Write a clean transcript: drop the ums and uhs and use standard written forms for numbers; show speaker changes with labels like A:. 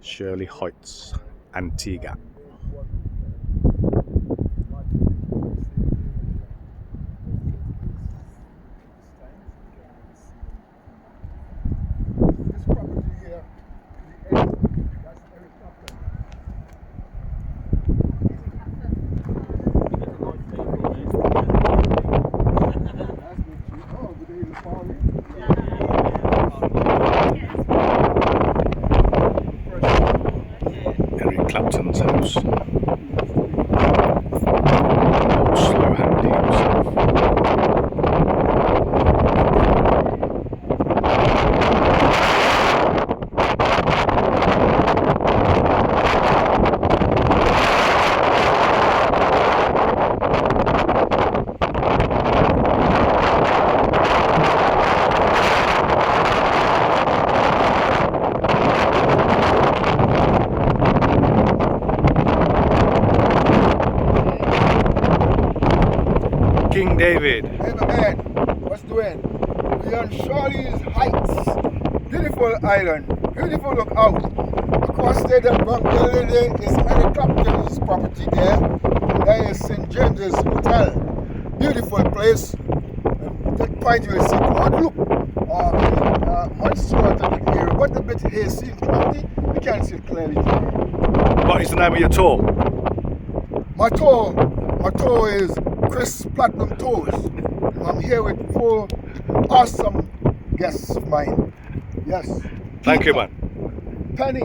A: Shirley Heights, Antigua. Clapton's house. Old slow handy himself. King David.
B: Hey man, what's doing? We're on Shirley Heights. Beautiful island, beautiful lookout. Across there, the building is helicopter's property there. And there is St. James's Hotel. Beautiful place. And that point you will see Guadeloupe. Monster to the area, but a bit hazy and cloudy. We can't see it clearly.
A: What is the name of your tour?
B: My tour is Chris Platinum Tours. I'm here with 4 awesome guests of mine. Yes.
A: Thank you, man.
B: Penny.